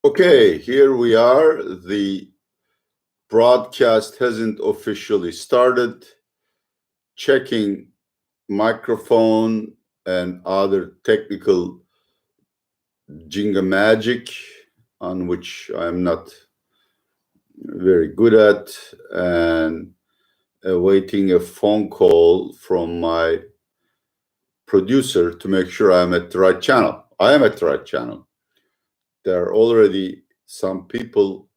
Okay, here we are. The broadcast hasn't officially started. Checking microphone and other technical jinga magic on which I'm not very good at, and awaiting a phone call from my producer to make sure I'm at the right channel. I am at the right channel. There are already some people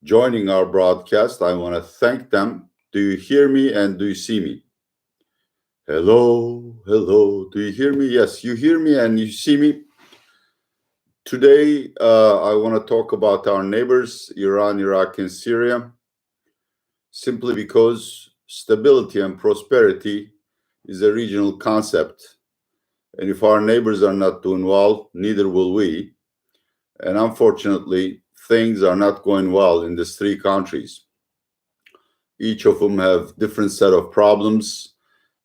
joining our broadcast. I want to thank them. Do you hear me and do you see me? Hello, hello. Do you hear me? Yes, you hear me and you see me. Today, I want to talk about our neighbors, Iran, Iraq, and Syria, simply because stability and prosperity is a regional concept. And if our neighbors are not doing well, neither will we. And unfortunately, things are not going well in these three countries. Each of them have different set of problems,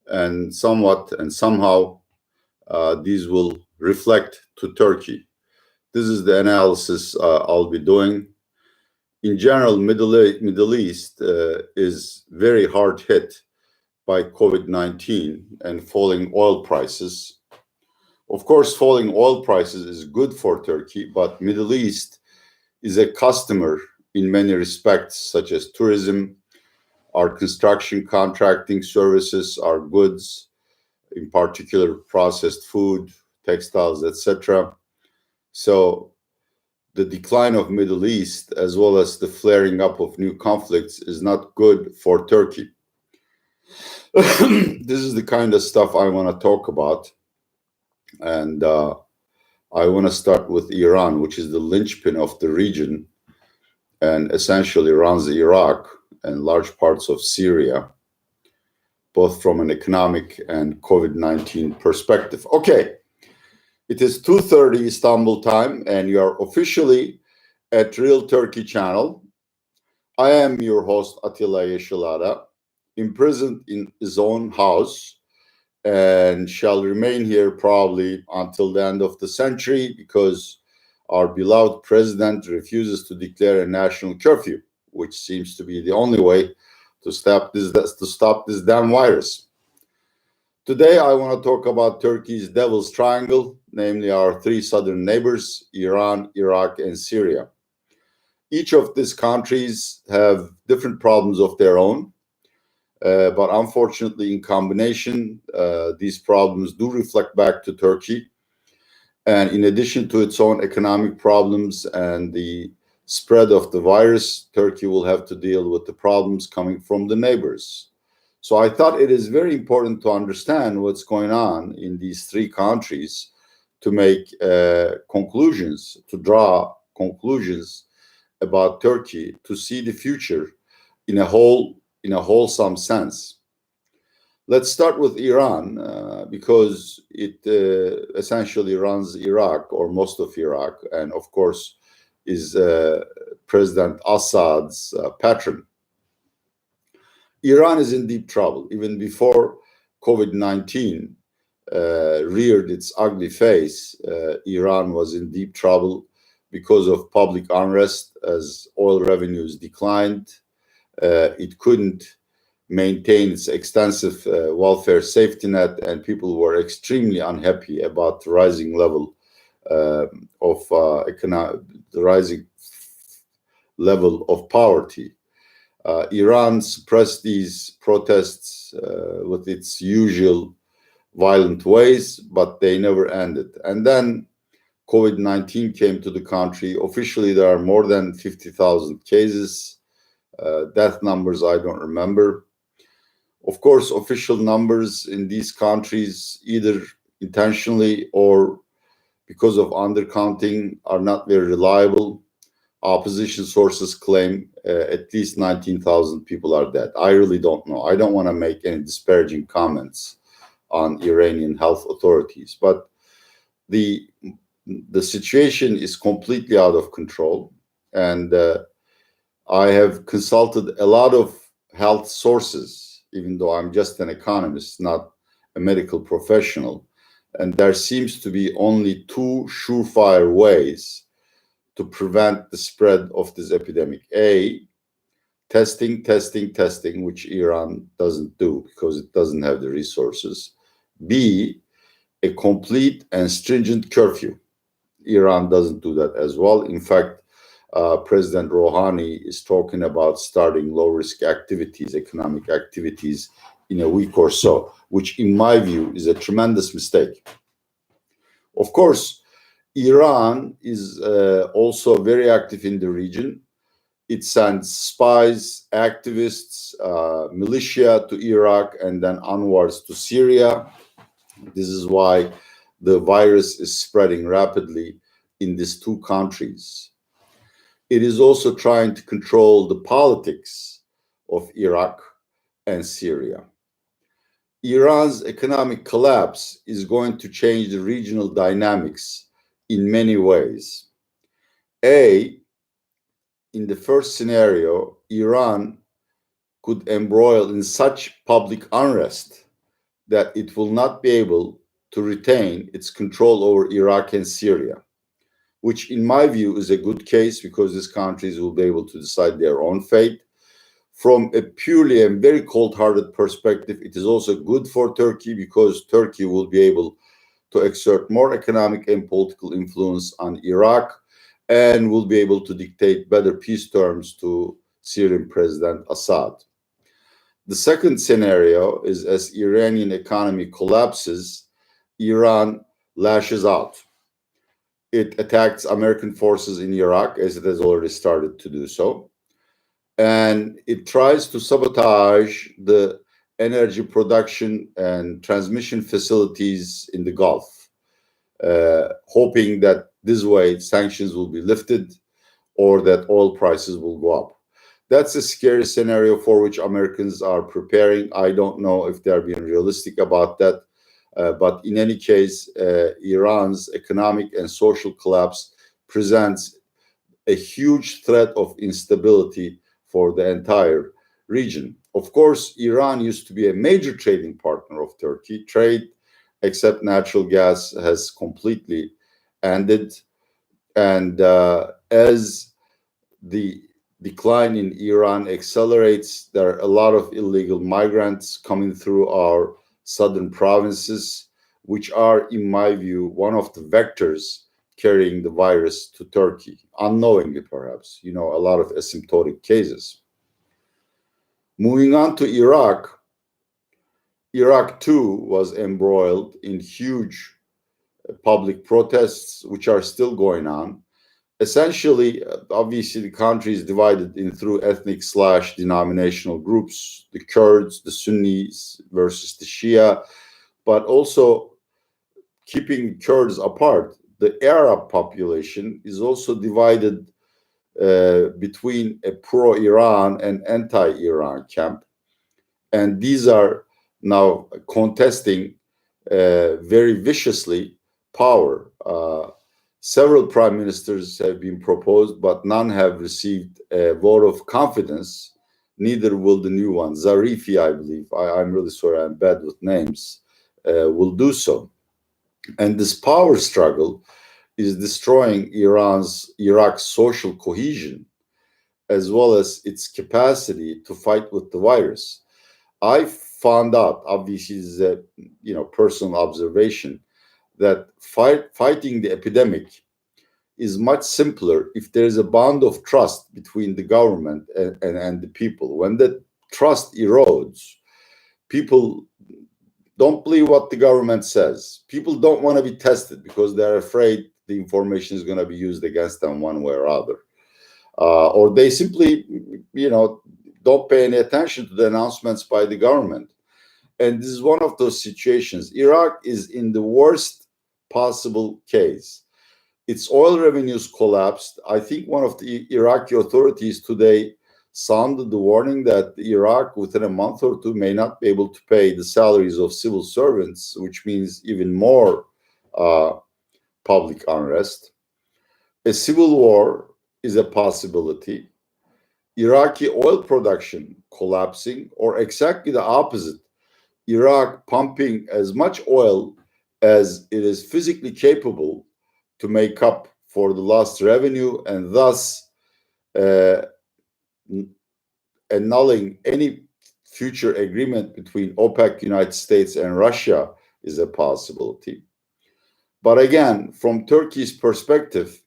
and somewhat and somehow these will reflect to Turkey. This is the analysis I'll be doing. In general, Middle East is very hard hit by COVID-19 and falling oil prices. Of course, falling oil prices is good for Turkey, but Middle East is a customer in many respects, such as tourism, our construction contracting services, our goods, in particular processed food, textiles, etc. So the decline of Middle East, as well as the flaring up of new conflicts, is not good for Turkey. This is the kind of stuff I want to talk about. And I want to start with Iran, which is the linchpin of the region and essentially runs Iraq and large parts of Syria, both from an economic and COVID-19 perspective. Okay, it is 2:30 Istanbul time, and you are officially at Real Turkey channel. I am your host, Atilla Yeşilada, imprisoned in his own house, and shall remain here probably until the end of the century because our beloved president refuses to declare a national curfew, which seems to be the only way to stop this damn virus. Today, I want to talk about Turkey's Devil's Triangle, namely our three southern neighbors, Iran, Iraq, and Syria. Each of these countries have different problems of their own, but unfortunately, in combination, these problems do reflect back to Turkey. And in addition to its own economic problems and the spread of the virus, Turkey will have to deal with the problems coming from the neighbors. So I thought it is very important to understand what's going on in these three countries to make conclusions, to draw conclusions about Turkey, to see the future in a wholesome sense. Let's start with Iran because it essentially runs Iraq or most of Iraq, and of course is President Assad's patron. Iran is in deep trouble. Even before COVID-19 reared its ugly face, Iran was in deep trouble because of public unrest as oil revenues declined. It couldn't maintain its extensive welfare safety net, and people were extremely unhappy about the rising level of poverty. Iran suppressed these protests with its usual violent ways, but they never ended. And then COVID-19 came to the country. Officially, there are more than 50,000 cases. Death numbers, I don't remember. Of course, official numbers in these countries, either intentionally or because of undercounting, are not very reliable. Opposition sources claim at least 19,000 people are dead. I really don't know. I don't want to make any disparaging comments on Iranian health authorities, but the situation is completely out of control. And I have consulted a lot of health sources, even though I'm just an economist, not a medical professional. And there seems to be only two surefire ways to prevent the spread of this epidemic? A, testing, which Iran doesn't do because it doesn't have the resources. B, a complete and stringent curfew. Iran doesn't do that as well. In fact, President Rouhani is talking about starting low-risk activities, economic activities, in a week or so, which in my view is a tremendous mistake. Of course, Iran is also very active in the region. It sends spies, activists, militia to Iraq and then onwards to Syria. This is why the virus is spreading rapidly in these two countries. It is also trying to control the politics of Iraq and Syria. Iran's economic collapse is going to change the regional dynamics in many ways. A, in the first scenario, Iran could embroil in such public unrest that it will not be able to retain its control over Iraq and Syria, which in my view is a good case because these countries will be able to decide their own fate. From a purely and very cold-hearted perspective, it is also good for Turkey because Turkey will be able to exert more economic and political influence on Iraq and will be able to dictate better peace terms to Syrian President Assad. The second scenario is as Iranian economy collapses, Iran lashes out. It attacks American forces in Iraq, as it has already started to do so. And it tries to sabotage the energy production and transmission facilities in the Gulf, hoping that this way sanctions will be lifted or that oil prices will go up. That's a scary scenario for which Americans are preparing. I don't know if they're being realistic about that. But in any case, Iran's economic and social collapse presents a huge threat of instability for the entire region. Of course, Iran used to be a major trading partner of Turkey. Trade, except natural gas, has completely ended. And as the decline in Iran accelerates, there are a lot of illegal migrants coming through our southern provinces, which are, in my view, one of the vectors carrying the virus to Turkey, unknowingly perhaps, a lot of asymptotic cases. Moving on to Iraq, Iraq too was embroiled in huge public protests, which are still going on. Essentially, obviously, the country is divided in through ethnic/denominational groups, the Kurds, the Sunnis versus the Shia, but also keeping Kurds apart. The Arab population is also divided between a pro-Iran and anti-Iran camp. And these are now contesting very viciously power. Several prime ministers have been proposed, but none have received a vote of confidence. Neither will the new one. Zarifi, I believe, I'm really sorry, I'm bad with names, will do so. And this power struggle is destroying Iraq's social cohesion, as well as its capacity to fight with the virus. I found out, obviously, this is a personal observation, that fighting the epidemic is much simpler if there is a bond of trust between the government and the people. When that trust erodes, people don't believe what the government says. People don't want to be tested because they're afraid the information is going to be used against them one way or other. Or they simply, don't pay any attention to the announcements by the government. And this is one of those situations. Iraq is in the worst possible case. Its oil revenues collapsed. I think one of the Iraqi authorities today sounded the warning that Iraq, within a month or two, may not be able to pay the salaries of civil servants, which means even more public unrest. A civil war is a possibility. Iraqi oil production collapsing, or exactly the opposite, Iraq pumping as much oil as it is physically capable to make up for the lost revenue, and thus uh, annulling any future agreement between OPEC, United States, and Russia is a possibility. But again, from Turkey's perspective,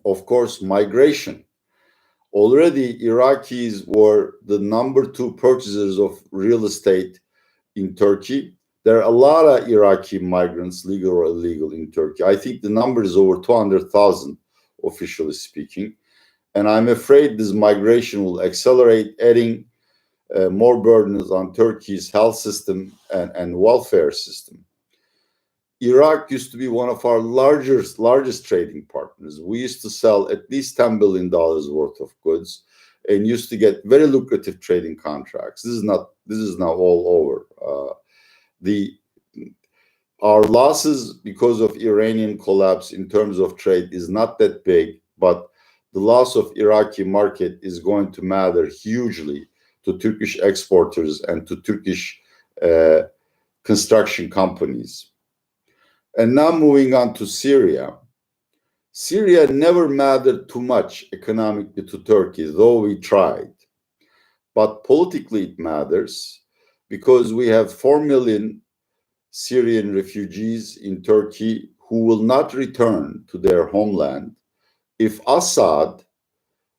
of course, migration. Already, Iraqis were the number 2 purchasers of real estate in Turkey. There are a lot of Iraqi migrants, legal or illegal, in Turkey. I think the number is over 200,000, officially speaking. And I'm afraid this migration will accelerate, adding more burdens on Turkey's health system and welfare system. Iraq used to be one of our largest trading partners. We used to sell at least $10 billion worth of goods and used to get very lucrative trading contracts. This is now all over. Our losses because of Iranian collapse in terms of trade is not that big, but the loss of Iraqi market is going to matter hugely to Turkish exporters and to Turkish construction companies. And now moving on to Syria. Syria never mattered too much economically to Turkey, though we tried. But politically it matters because we have 4 million Syrian refugees in Turkey who will not return to their homeland if Assad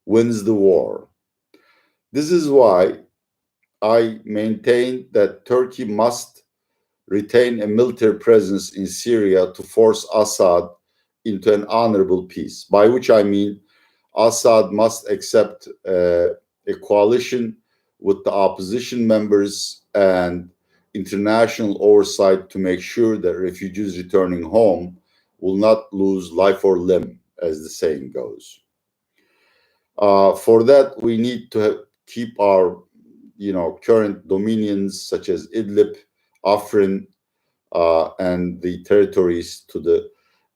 wins the war. This is why I maintain that Turkey must retain a military presence in Syria to force Assad into an honorable peace, by which I mean Assad must accept a coalition with the opposition members and international oversight to make sure that refugees returning home will not lose life or limb, as the saying goes. For that, we need to keep our current dominions such as Idlib, Afrin, and the territories to the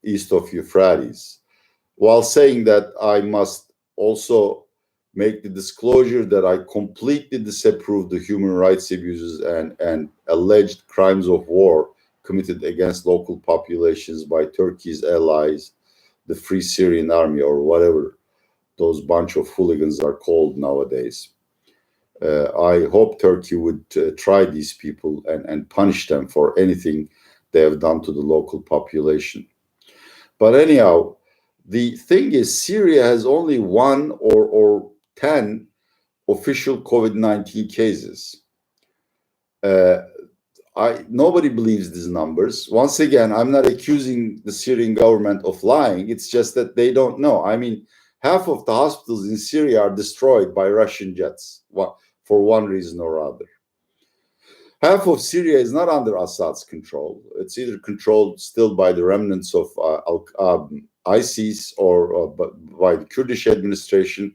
east of Euphrates. While saying that, I must also make the disclosure that I completely disapprove the human rights abuses and alleged crimes of war committed against local populations by Turkey's allies, the Free Syrian Army, or whatever those bunch of hooligans are called nowadays. I hope Turkey would try these people and punish them for anything they have done to the local population. But anyhow, the thing is, Syria has only 1 or 10 official COVID-19 cases. Nobody believes these numbers. Once again, I'm not accusing the Syrian government of lying. It's just that they don't know. I mean, half of the hospitals in Syria are destroyed by Russian jets for one reason or other. Half of Syria is not under Assad's control. It's either controlled still by the remnants of ISIS or by the Kurdish administration.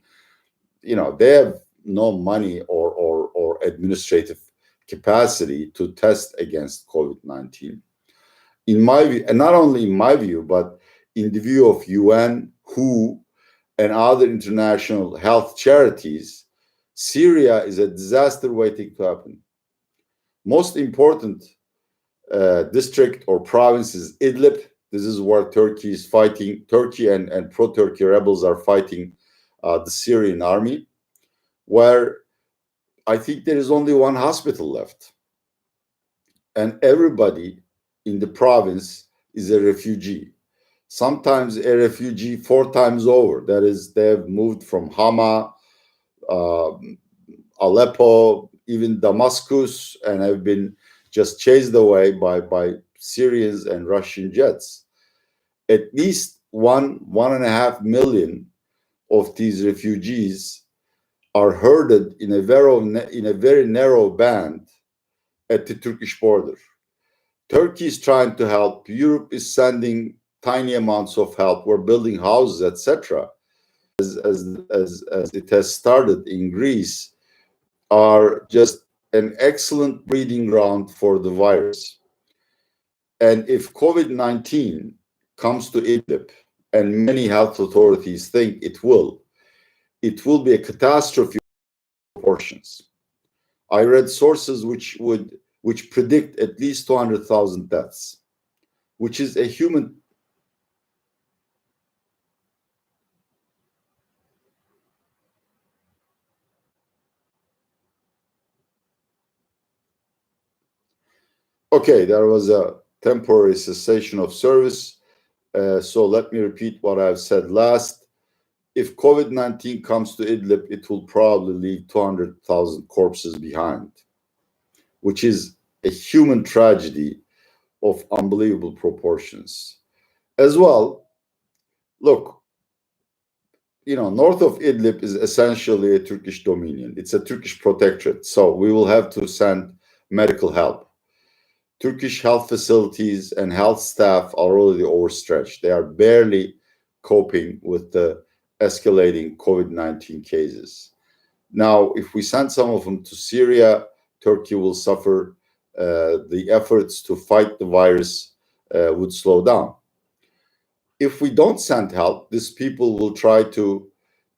They have no money or administrative capacity to test against COVID-19. In my view, and not only in my view, but in the view of UN, WHO, and other international health charities, Syria is a disaster waiting to happen. Most important district or province is Idlib. This is where Turkey is fighting. Turkey and pro-Turkey rebels are fighting the Syrian army, where I think there is only one hospital left. And everybody in the province is a refugee. Sometimes a refugee 4 times over. That is, they have moved from Hama, Aleppo, even Damascus, and have been just chased away by Syrians and Russian jets. At least 1.5 million of these refugees are herded in a very narrow band at the Turkish border. Turkey is trying to help. Europe is sending tiny amounts of help. We're building houses, etc. As it has started in Greece, are just an excellent breeding ground for the virus. And if COVID-19 comes to Idlib, and many health authorities think it will be a catastrophe of proportions. I read sources which predict at least 200,000 deaths, which is a human. Okay, there was a temporary cessation of service. So let me repeat what I've said last. If COVID-19 comes to Idlib, it will probably leave 200,000 corpses behind, which is a human tragedy of unbelievable proportions. As well, look, north of Idlib is essentially a Turkish dominion. It's a Turkish protectorate. So we will have to send medical help. Turkish health facilities and health staff are already overstretched. They are barely coping with the escalating COVID-19 cases. Now, if we send some of them to Syria, Turkey will suffer. The efforts to fight the virus would slow down. If we don't send help, these people will try to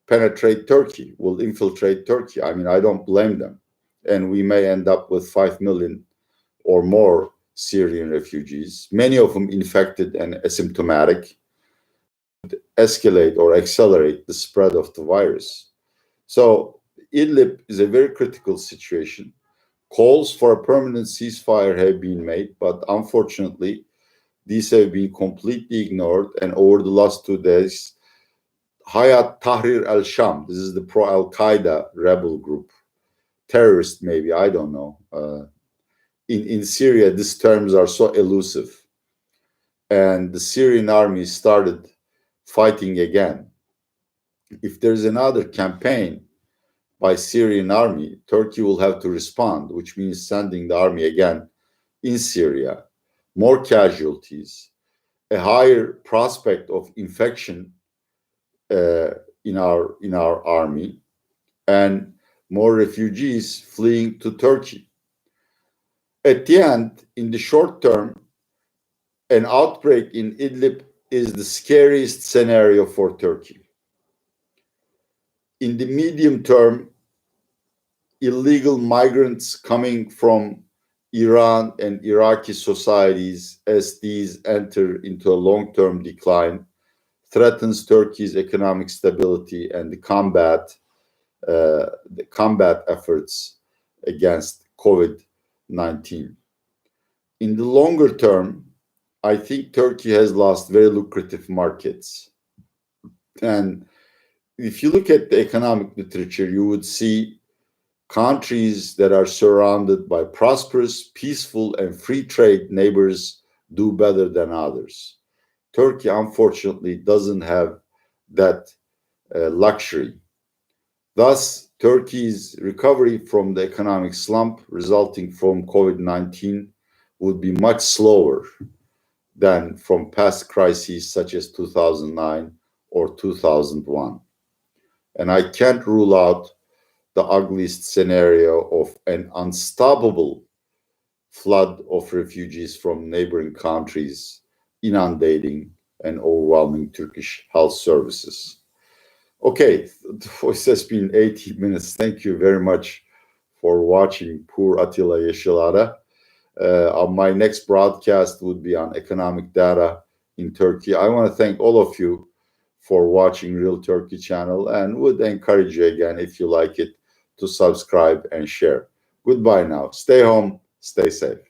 penetrate Turkey, will infiltrate Turkey. I mean, I don't blame them. And we may end up with 5 million or more Syrian refugees, many of them infected and asymptomatic, escalate or accelerate the spread of the virus. So Idlib is a very critical situation. Calls for a permanent ceasefire have been made, but unfortunately, these have been completely ignored. And over the last 2 days, Hayat Tahrir al-Sham, this is the pro-Al-Qaeda rebel group, terrorist maybe, I don't know. In Syria, these terms are so elusive. And the Syrian army started fighting again. If there's another campaign by Syrian army, Turkey will have to respond, which means sending the army again in Syria, more casualties, a higher prospect of infection in our army, and more refugees fleeing to Turkey. At the end, in the short term, an outbreak in Idlib is the scariest scenario for Turkey. In the medium term, illegal migrants coming from Iran and Iraqi societies, as these enter into a long-term decline, threatens Turkey's economic stability and the combat efforts against COVID-19. In the longer term, I think Turkey has lost very lucrative markets. And if you look at the economic literature, you would see countries that are surrounded by prosperous, peaceful, and free trade neighbors do better than others. Turkey, unfortunately, doesn't have that luxury. Thus, Turkey's recovery from the economic slump resulting from COVID-19 would be much slower than from past crises such as 2009 or 2001. And I can't rule out the ugliest scenario of an unstoppable flood of refugees from neighboring countries inundating and overwhelming Turkish health services. Okay, the voice has been 80 minutes. Thank you very much for watching Poor Attila Yeşilada. My next broadcast would be on economic data in Turkey. I want to thank all of you for watching Real Turkey channel and would encourage you again, if you like it, to subscribe and share. Goodbye now. Stay home, stay safe.